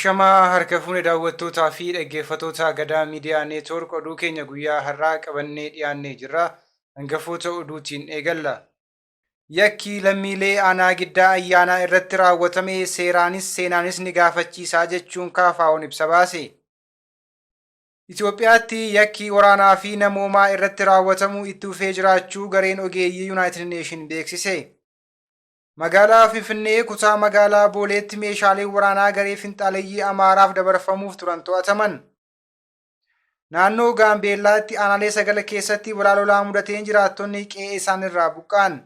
Ashamaa harka fuune daawwattootaa fi dhaggeeffattoota Gadaa Miidiyaa Neetwoork oduu keenya guyyaa har'aa qabannee dhiyaannee jirra. Hangafoota oduutiin eegalla. Yakki lammiilee aanaa giddaa ayyaanaa irratti raawwatame seeraanis seenaanis ni gaafachiisaa jechuun KFO'n ibsa baase. Itoophiyaatti yakki waraanaa fi namoomaa irratti raawwatamu itti fufee jiraachuu gareen ogeeyyii United Nation beeksise. Magaalaa Finfinnee kutaa magaalaa Booleetti meeshaaleen waraanaa garee finxaaleeyyii Amaaraaf dabarfamuuf turan to'ataman. Naannoo Gaambeellaatti aanaalee 9 keessatti balaa lolaa mudateen jiraattonni qe'ee isaanirraa buqqa'an.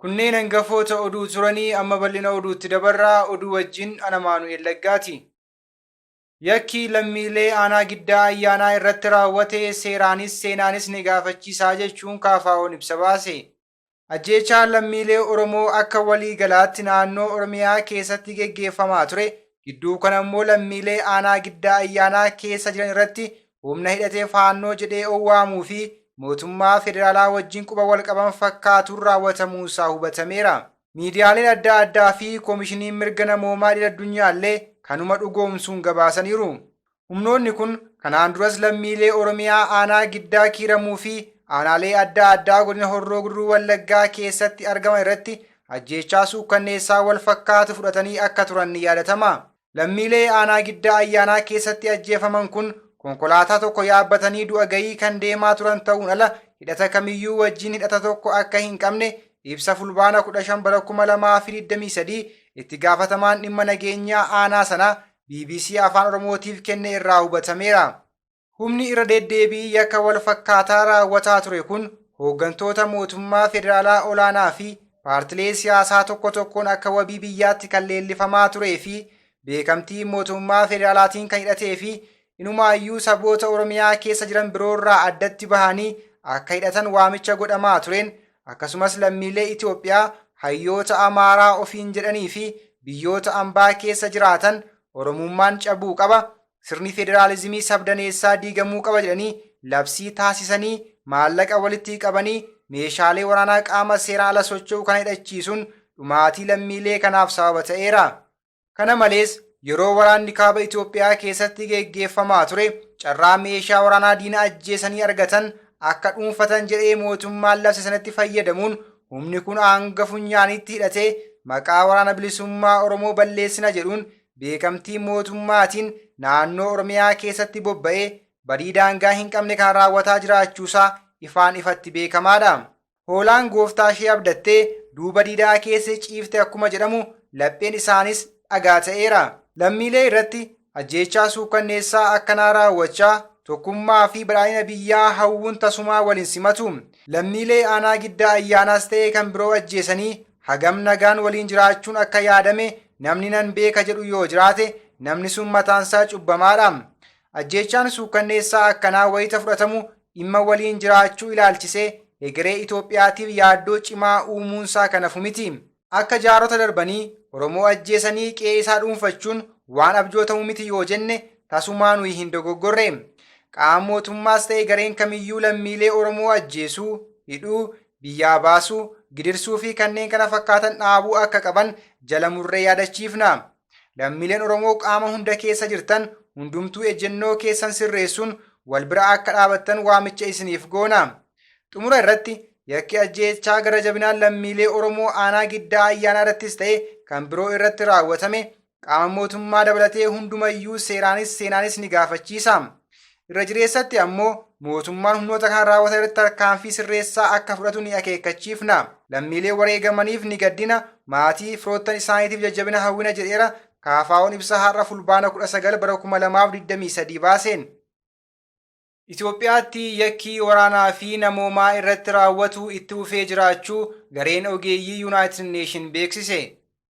Kunneen hangafoota oduu turanii amma bal'ina oduutti dabarraa oduu wajjin ana Maanu'eel Laggaati. Yakki lammiilee aanaa giddaa ayyaanaa irratti raawwate seeraanis seenaanis ni gaafachiisaa jechuun KFO'n ibsa baase. Ajjeechaan lammiilee Oromoo akka walii galaatti naannoo Oromiyaa keessatti geggeeffamaa ture. Gidduu kana immoo lammiilee aanaa giddaa ayyaanaa keessa jiran irratti humna hidhatee faannoo jedhee owwaamuu fi mootummaa federaalaa wajjin quba wal qaban fakkaatuun raawwatamuusaa hubatameera. Miidiyaaleen adda addaa fi koomishiniin mirga namoomaa idil-addunyaallee kanuma dhugoomsuun gabaasaniiru. Humnoonni kun kanaan duras lammiilee Oromiyaa aanaa giddaa kiiramuu fi aanaalee adda addaa godina Horroo Guduruu Wallaggaa keessatti argaman irratti ajjeechaa suukkanneessaa wal fakkaatu fudhatanii akka turan ni yaadatama. Lammiilee aanaa giddaa ayyaanaa keessatti ajjeefaman kun konkolaataa tokko yaabbatanii du'a gahii kan deemaa turan ta'uun ala hidhata kamiyyuu wajjin hidhata tokko akka hin qabne ibsa fulbaana 15/2023 itti gaafatamaan dhimma nageenyaa aanaa sana BBC Afaan Oromootiif kenne irraa hubatameera. Humni irra deddeebii yakka wal fakkaataa raawwataa ture kun hooggantoota mootummaa federaalaa olaanaa fi paartilee siyaasaa tokko tokkoon akka wabii biyyaatti kan leellifamaa turee fi beekamtii mootummaa federaalaatiin kan hidhatee fi inumaayyuu saboota Oromiyaa keessa jiran biroorraa addatti bahanii akka hidhatan waamicha godhamaa tureen akkasumas lammiilee Itoophiyaa hayyoota Amaaraa ofiin jedhanii fi biyyoota ambaa keessa jiraatan Oromummaan cabuu qaba. Sirni federaalizimii sabdaneessaa diigamuu qaba jedhanii labsii taasisanii maallaqa walitti qabanii meeshaalee waraanaa qaama seeraan ala socho'u kana hidhachiisuun dhumaatii lammiilee kanaaf sababa ta'eera. Kana malees yeroo waraanni kaaba Itoophiyaa keessatti geggeeffamaa ture carraa meeshaa waraanaa diina ajjeesanii argatan akka dhuunfatan jedhee mootummaan labse sanatti fayyadamuun humni kun hanga funyaanitti hidhatee maqaa waraana bilisummaa Oromoo balleessina jedhuun beekamtii mootummaatiin naannoo Oromiyaa keessatti bobba'ee badii daangaa hin qabne kan raawwataa jiraachuusaa ifaan ifatti beekamaadha. Hoolaan gooftaa ishee abdattee duuba diidaa keessa ciifte akkuma jedhamu lapheen isaanis dhagaa ta'eera. Lammiilee irratti ajjeechaa suukkanneessaa akkanaa raawwachaa tokkummaa fi badhaadhina biyyaa hawwuun tasumaa waliin simatu. Lammiilee aanaa giddaa ayyaanaas ta'ee kan biroo ajjeesanii hagam nagaan waliin jiraachuun akka yaadame namni nan beeka jedhu yoo jiraate namni sun mataansaa cubbamaadha. Ajjeechaan suukkanneessaa akkanaa wayita fudhatamu dhimma waliin jiraachuu ilaalchisee egeree Itoophiyaatiif yaaddoo cimaa uumuunsaa kanaaf miti. Akka jaarota darbanii Oromoo ajjeesanii qe'ee isaa dhuunfachuun waan abjootamu miti yoo jenne tasumaa nuyi hin dogoggorre. Qaama mootummaas ta'e gareen kamiyyuu lammiilee Oromoo ajjeesuu, hidhuu, biyyaa baasuu, gidirsuu fi kanneen kana fakkaatan dhaabuu akka qaban jala murree yaadachiifna. Lammiileen Oromoo qaama hunda keessa jirtan hundumtuu ejjennoo keessan sirreessuun wal bira akka dhaabattan waamicha isiniif goona. Xumura irratti yakki ajjeechaa gara jabinaan lammiilee Oromoo aanaa giddaa ayyaanaa irrattis ta'e kan biroo irratti raawwatame qaama mootummaa dabalatee hundumayyuu seeraanis seenaanis ni gaafachiisa. Irra jireessatti ammoo mootummaan humnoota kan raawwatan irratti tarkaanfii sirreessaa akka fudhatu ni akeekkachiifna. Lammiilee wareegamaniif ni gaddina, maatii firoottan isaaniitiif jajjabina hawwina jedheera KFO'n ibsa har'a fulbaana 19/2023 baaseen. Itoophiyaatti yakki waraanaa fi namoomaa irratti raawwatu itti fufee jiraachuu gareen ogeeyyii United Nation beeksise.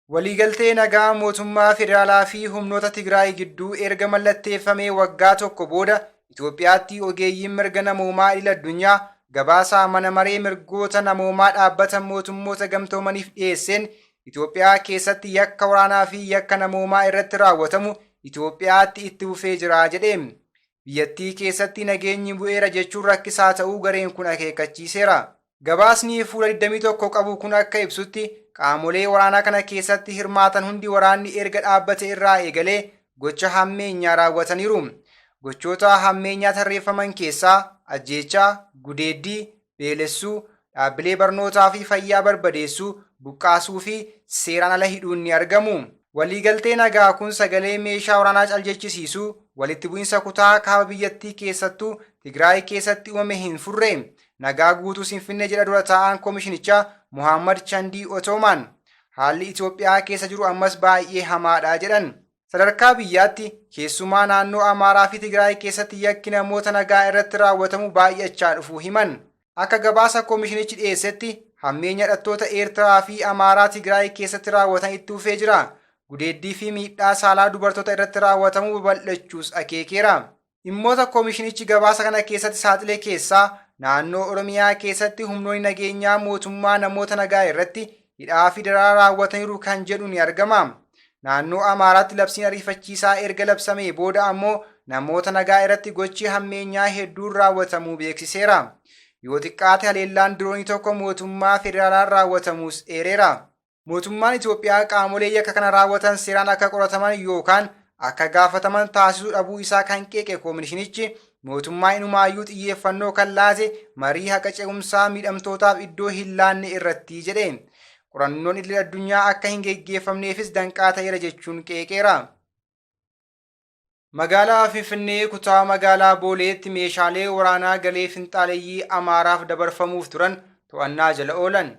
Waliigaltee nagaa mootummaa federaalaa fi humnoota Tigraay gidduu erga mallatteeffamee waggaa tokko booda Itoophiyaatti ogeeyyiin mirga namoomaa idil-addunyaa gabaasaa mana maree mirgoota namoomaa dhaabbata mootummoota gamtoomaniif dhiyeesseen Itoophiyaa keessatti yakka waraanaa fi yakka namoomaa irratti raawwatamu Itoophiyaatti itti fufee jira jedhe. Biyyattii keessatti nageenyi bu'eera jechuun rakkisaa ta'uu gareen kun akeekkachiiseera. Gabaasni fuula 21 qabu kun akka ibsutti qaamolee waraanaa kana keessatti hirmaatan hundi waraanni erga dhaabbate irraa eegalee gocha hammeenyaa raawwataniiru. Gochoota hammeenyaa tarreeffaman keessaa ajjeechaa, gudeeddii, beelessuu, dhaabbilee barnootaa fi fayyaa barbadeessuu, buqqaasuu fi seeraan ala hidhuun ni argamu. Waliigaltee nagaa kun sagalee meeshaa waraanaa caljechisiisuu walitti bu'insa kutaa kaaba biyyattii keessattuu Tigraay keessatti uumame hin furre. Nagaa guutuu Finfinnee jedha dura taa'aan koomishinichaa Muhammad Chandii Otoomaan. Haalli Itoophiyaa keessa jiru ammas baay'ee hamaadha jedhan. Sadarkaa biyyaatti keessumaa naannoo Amaaraa fi Tigraay keessatti yakki namoota nagaa irratti raawwatamu baay'achaa dhufuu himan. Akka gabaasa koomishinichi dhiyeessetti hammeenya hidhattoota Eertiraa fi Amaaraa Tigraay keessatti raawwatan itti fufee jira. Gudeeddii fi miidhaa saalaa dubartoota irratti raawwatamu babal'achuus akeekeera. Dhimmoota koomishinichi gabaasa kana keessatti saaxilee keessaa naannoo Oromiyaa keessatti humnoonni nageenyaa mootummaa namoota nagaa irratti hidhaa fi darara raawwataniiru kan jedhu ni argama. Naannoo Amaaraatti labsiin ariifachiisaa erga labsamee booda ammoo namoota nagaa irratti gochi hammeenyaa hedduun raawwatamuu beeksiseera. Yoo xiqqaate haleellaan diroonii tokko mootummaa federaalaan raawwatamuus eereera. Mootummaan Itoophiyaa qaamolee yakka kana raawwatan seeraan akka qorataman yookaan akka gaafataman taasisuu dhabuu isaa kan qeeqe koomishinichi mootummaa inumaayyuu xiyyeeffannoo kan laate marii haqa ce'umsaa miidhamtootaaf iddoo hin laanne irratti jedhe. Qorannoon idil addunyaa akka hin geggeeffamneefis danqaa ta'eera jechuun qeeqeera. Magaalaa Finfinnee kutaa magaalaa Booleetti meeshaalee waraanaa galee finxaaleeyyii Amaaraaf dabarfamuuf turan to'annaa jala oolan.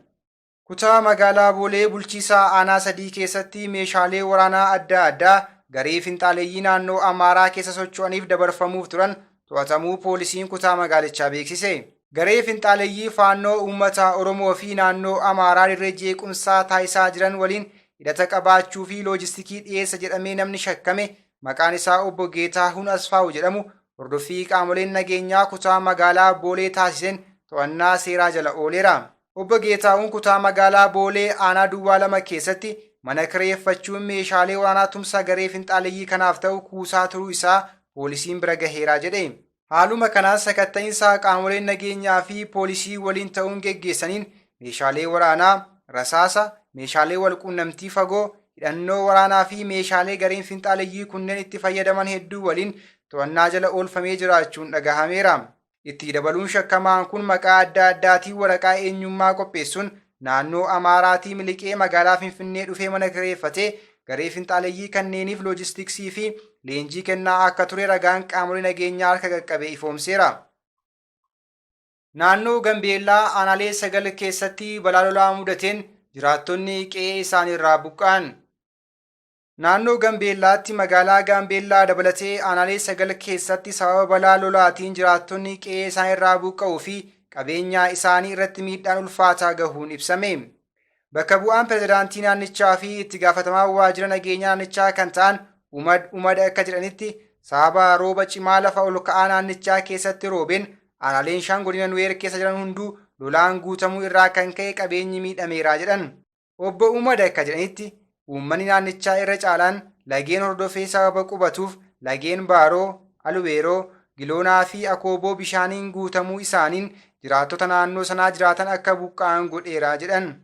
Kutaa magaalaa Boolee bulchiisaa aanaa 3 keessatti meeshaalee waraanaa adda addaa garee finxaaleeyyii naannoo Amaaraa keessa socho'aniif dabarfamuuf turan to'atamuu poolisiin kutaa magaalichaa beeksise. Garee finxaaleeyyii faannoo uummata Oromoo fi naannoo Amaaraa dirree jeequmsaa taasisaa jiran waliin hidhata qabaachuu fi loojistikii dhiyeessa jedhamee namni shakkame maqaan isaa obbo Geetaahuun Asfaawu jedhamu hordoffii qaamoleen nageenyaa kutaa magaalaa Boolee taasiseen to'annaa seeraa jala ooleera. Obbo Geetaahuun kutaa magaalaa Boolee aanaa Duwwaa 2 keessatti mana kireeffachuun meeshaalee waraanaa tumsa garee finxaaleeyyii kanaaf ta'u kuusaa turuu isaa poolisiin bira gaheera jedhe. Haaluma kanaan sakatta'iinsa qaamoleen nageenyaa fi poolisii waliin ta'uun geggeessaniin meeshaalee waraanaa, rasaasa, meeshaalee walquunnamtii fagoo, hidhannoo waraanaa fi meeshaalee gareen finxaaleeyyii kunneen itti fayyadaman hedduu waliin to'annaa jala oolfamee jiraachuun dhagahameera. Itti dabaluun shakkamaan kun maqaa adda addaatiin waraqaa eenyummaa qopheessuun naannoo Amaaraatii miliqee magaalaa Finfinnee dhufee mana kireeffatee garee finxaaleeyyii kanneeniif loojistiksii fi leenjii kennaa akka ture ragaan qaamolee nageenyaa harka qaqqabee ifoomseera. Naannoo Gambeellaa aanaalee 9 keessatti balaa lolaa mudateen jiraattonni qe'ee isaaniirraa buqqa'an. Naannoo Gambeellaatti magaalaa Gambeellaa dabalatee aanaalee 9 keessatti sababa balaa lolaatiin jiraattonni qe'ee isaaniirraa buqqa'uu fi qabeenyaa isaanii irratti miidhaan ulfaataa gahuun ibsame. Bakka bu'aan pirezidaantii naannichaa fi itti gaafatamaa waajjira nageenyaa naannichaa kan ta'an Umad akka jedhanitti sababa rooba cimaa lafa ol ka'aa naannichaa keessatti roobeen aanaaleen 5 godina Nuweer keessa jiran hunduu lolaan guutamuu irraa kan ka'e qabeenyi miidhameeraa jedhan. Obbo Umad akka jedhanitti uummanni naannichaa irra caalaan lageen hordofee sababa qubatuuf lageen Baaroo, Alweeroo, Giloonaa fi Akooboo bishaaniin guutamuu isaaniin jiraattota naannoo sanaa jiraatan akka buqqa'an godheeraa jedhan.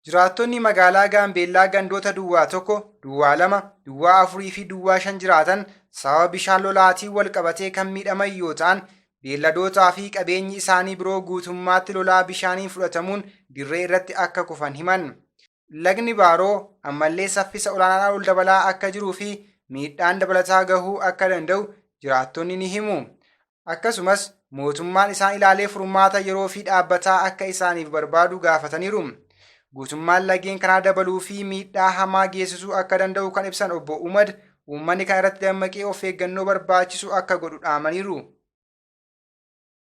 Jiraattonni magaalaa Gaambeellaa gandoota Duwwaa 1, Duwwaa 2, Duwwaa 4 fi Duwwaa 5 jiraatan sababa bishaan lolaatiin wal qabatee kan miidhaman yoo ta'an beelladootaa fi qabeenyi isaanii biroo guutummaatti lolaa bishaaniin fudhatamuun dirree irratti akka kufan himan. Lagni Baaroo ammallee saffisa olaanaa ol dabalaa akka jiruu fi miidhaan dabalataa gahuu akka danda'u jiraattonni ni himu. Akkasumas mootummaan isaan ilaalee furmaata yeroo fi dhaabbataa akka isaaniif barbaadu gaafataniiru. Guutummaan lageen kanaa dabaluu fi miidhaa hamaa geessisuu akka danda'u kan ibsan obbo Umad uummanni kan irratti dammaqee of eeggannoo barbaachisu akka godhu dhaamaniiru.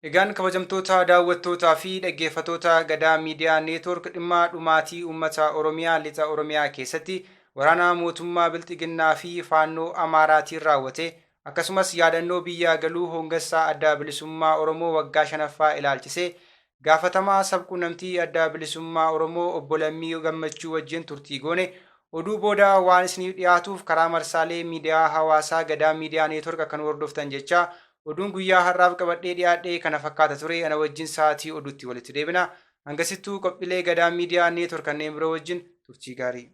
Egaan kabajamtoota daawwattootaa fi dhaggeeffattoota Gadaa Miidiyaa Neetwoork dhimma dhumaatii uummata Oromiyaa lixa Oromiyaa keessatti waraana mootummaa Bilxiginnaa fi faannoo Amaaraatiin raawwate akkasumas yaadannoo biyyaa galuu hongassaa adda bilisummaa Oromoo waggaa 5ffaa ilaalchisee gaafatamaa sabquunnamtii adda bilisummaa Oromoo obbo Lammii Gammachuu wajjin turtii goone oduu booda waan isiniif dhiyaatuuf karaa marsaalee miidiyaa hawaasaa Gadaa Miidiyaa Neetwoork kan hordoftan jecha oduun guyyaa har'aaf qabadhee dhiyaadhee kana fakkaata ture. Ana wajjin sa'aatii oduutti walitti deebina. Hangasittuu qophiilee Gadaa Miidiyaa Neetwoork kanneen biroo wajjin turtii gaarii.